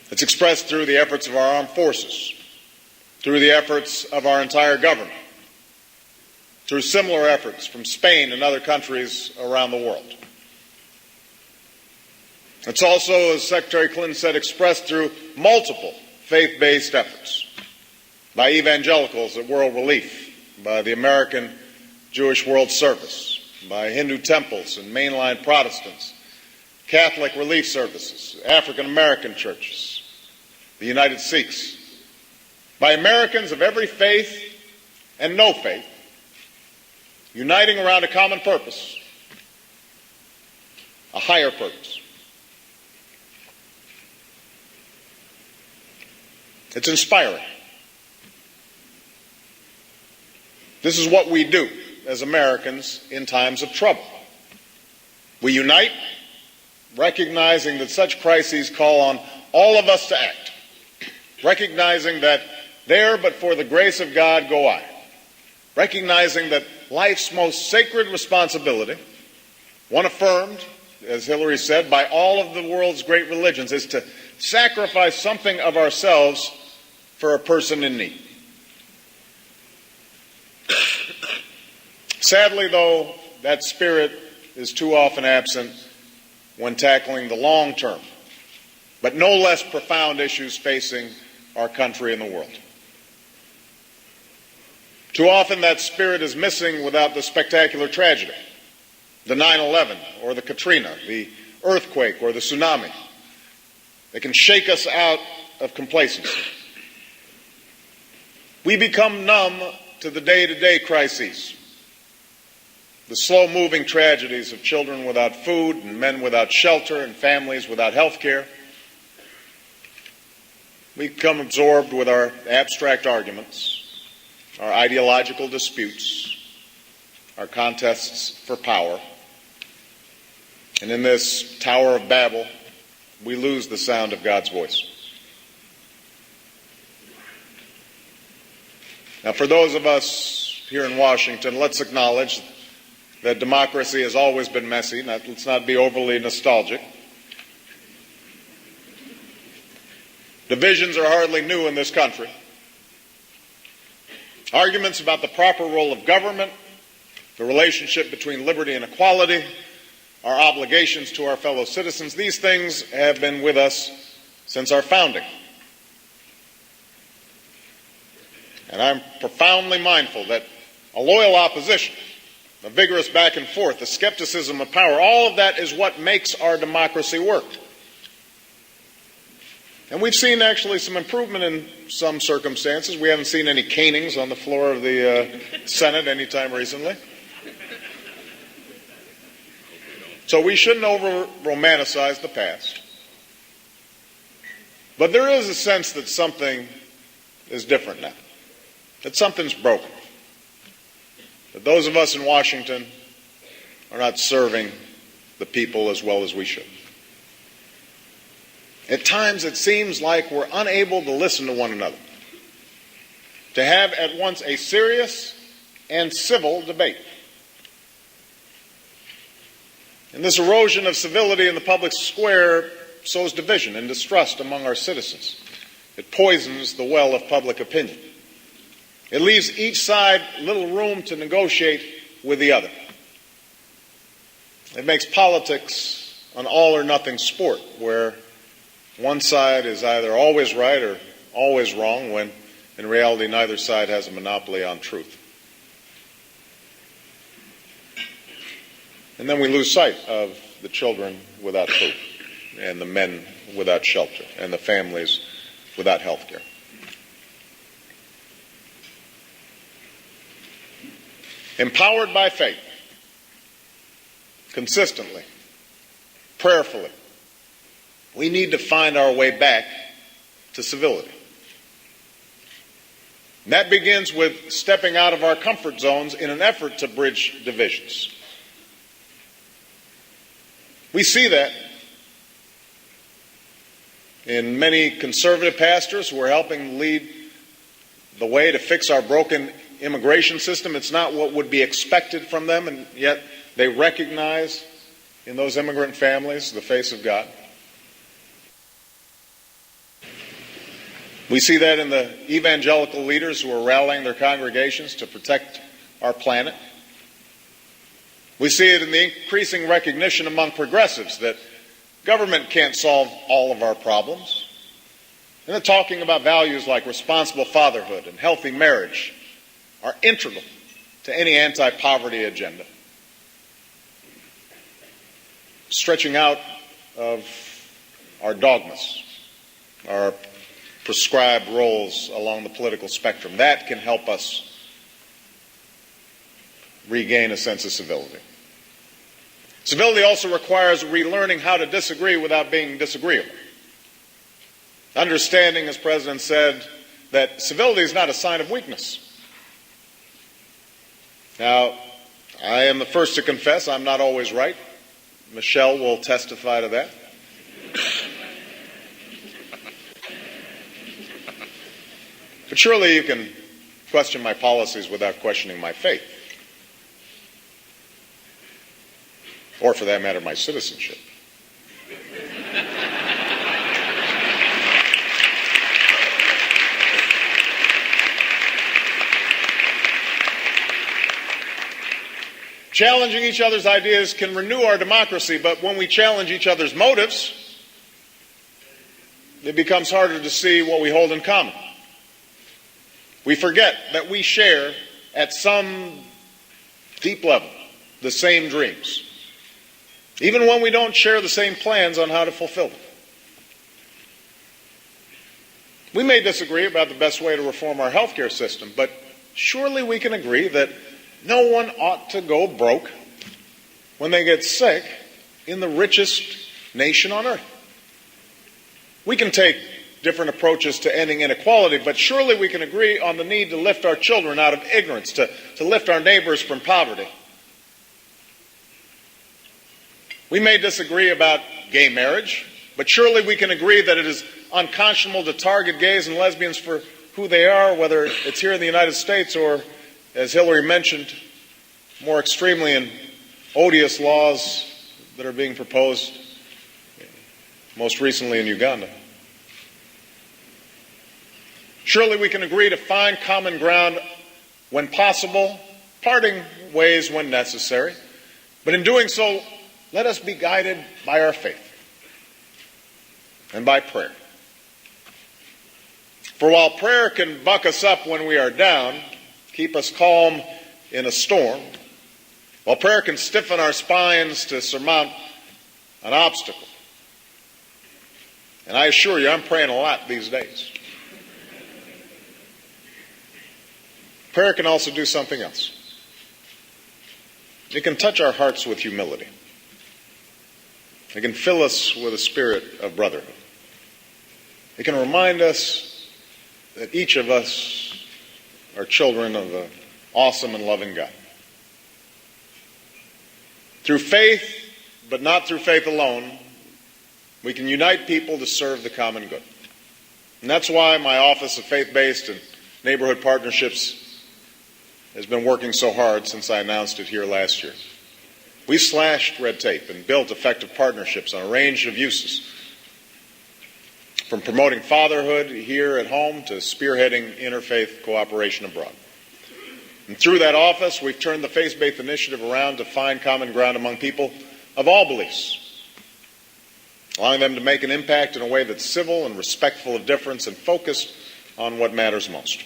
It's expressed through the efforts of our armed forces, through the efforts of our entire government, through similar efforts from Spain and other countries around the world. It's also, as Secretary Clinton said, expressed through multiple faith-based efforts by evangelicals at World Relief, by the American Jewish World Service, by Hindu temples and mainline Protestants, Catholic relief services, African American churches, the United Sikhs, by Americans of every faith and no faith, uniting around a common purpose, a higher purpose. It's inspiring. This is what we do as Americans in times of trouble. We unite, recognizing that such crises call on all of us to act, recognizing that there but for the grace of God go I, recognizing that life's most sacred responsibility, one affirmed, as Hillary said, by all of the world's great religions, is to sacrifice something of ourselves for a person in need. Sadly, though, that spirit is too often absent when tackling the long-term, but no less profound issues facing our country and the world. Too often that spirit is missing without the spectacular tragedy, the 9/11 or the Katrina, the earthquake or the tsunami. They can shake us out of complacency. We become numb to the day-to-day crises, the slow-moving tragedies of children without food and men without shelter and families without health care. We become absorbed with our abstract arguments, our ideological disputes, our contests for power. And in this Tower of Babel, we lose the sound of God's voice. Now, for those of us here in Washington, let's acknowledge that democracy has always been messy. Let's not be overly nostalgic. Divisions are hardly new in this country. Arguments about the proper role of government, the relationship between liberty and equality, our obligations to our fellow citizens, these things have been with us since our founding. And I'm profoundly mindful that a loyal opposition, a vigorous back and forth, the skepticism of power, all of that is what makes our democracy work. And we've seen actually some improvement in some circumstances. We haven't seen any canings on the floor of the Senate anytime recently. So we shouldn't over-romanticize the past. But there is a sense that something is different now, that something's broken, that those of us in Washington are not serving the people as well as we should. At times it seems like we're unable to listen to one another, to have at once a serious and civil debate. And this erosion of civility in the public square sows division and distrust among our citizens. It poisons the well of public opinion. It leaves each side little room to negotiate with the other. It makes politics an all-or-nothing sport where one side is either always right or always wrong, when in reality neither side has a monopoly on truth. And then we lose sight of the children without food, and the men without shelter, and the families without health care. Empowered by faith, consistently, prayerfully, we need to find our way back to civility. And that begins with stepping out of our comfort zones in an effort to bridge divisions. We see that in many conservative pastors who are helping lead the way to fix our broken immigration system. It's not what would be expected from them, and yet they recognize in those immigrant families the face of God. We see that in the evangelical leaders who are rallying their congregations to protect our planet. We see it in the increasing recognition among progressives that government can't solve all of our problems. And they're talking about values like responsible fatherhood and healthy marriage are integral to any anti-poverty agenda. Stretching out of our dogmas, our prescribed roles along the political spectrum, that can help us regain a sense of civility. Civility also requires relearning how to disagree without being disagreeable. Understanding, as the President said, that civility is not a sign of weakness. Now, I am the first to confess I'm not always right. Michelle will testify to that. But surely you can question my policies without questioning my faith. Or, for that matter, my citizenship. Challenging each other's ideas can renew our democracy, but when we challenge each other's motives, it becomes harder to see what we hold in common. We forget that we share, at some deep level, the same dreams, even when we don't share the same plans on how to fulfill them. We may disagree about the best way to reform our healthcare system, but surely we can agree that no one ought to go broke when they get sick in the richest nation on earth. We can take different approaches to ending inequality, but surely we can agree on the need to lift our children out of ignorance, to lift our neighbors from poverty. We may disagree about gay marriage, but surely we can agree that it is unconscionable to target gays and lesbians for who they are, whether it's here in the United States or, as Hillary mentioned, more extremely in odious laws that are being proposed, most recently in Uganda. Surely we can agree to find common ground when possible, parting ways when necessary, but in doing so, let us be guided by our faith and by prayer. For while prayer can buck us up when we are down, keep us calm in a storm, while prayer can stiffen our spines to surmount an obstacle, and I assure you I'm praying a lot these days, prayer can also do something else. It can touch our hearts with humility. It can fill us with a spirit of brotherhood. It can remind us that each of us are children of an awesome and loving God. Through faith, but not through faith alone, we can unite people to serve the common good. And that's why my Office of Faith-Based and Neighborhood Partnerships has been working so hard since I announced it here last year. We slashed red tape and built effective partnerships on a range of uses, from promoting fatherhood here at home to spearheading interfaith cooperation abroad. And through that office, we've turned the faith-based initiative around to find common ground among people of all beliefs, allowing them to make an impact in a way that's civil and respectful of difference and focused on what matters most.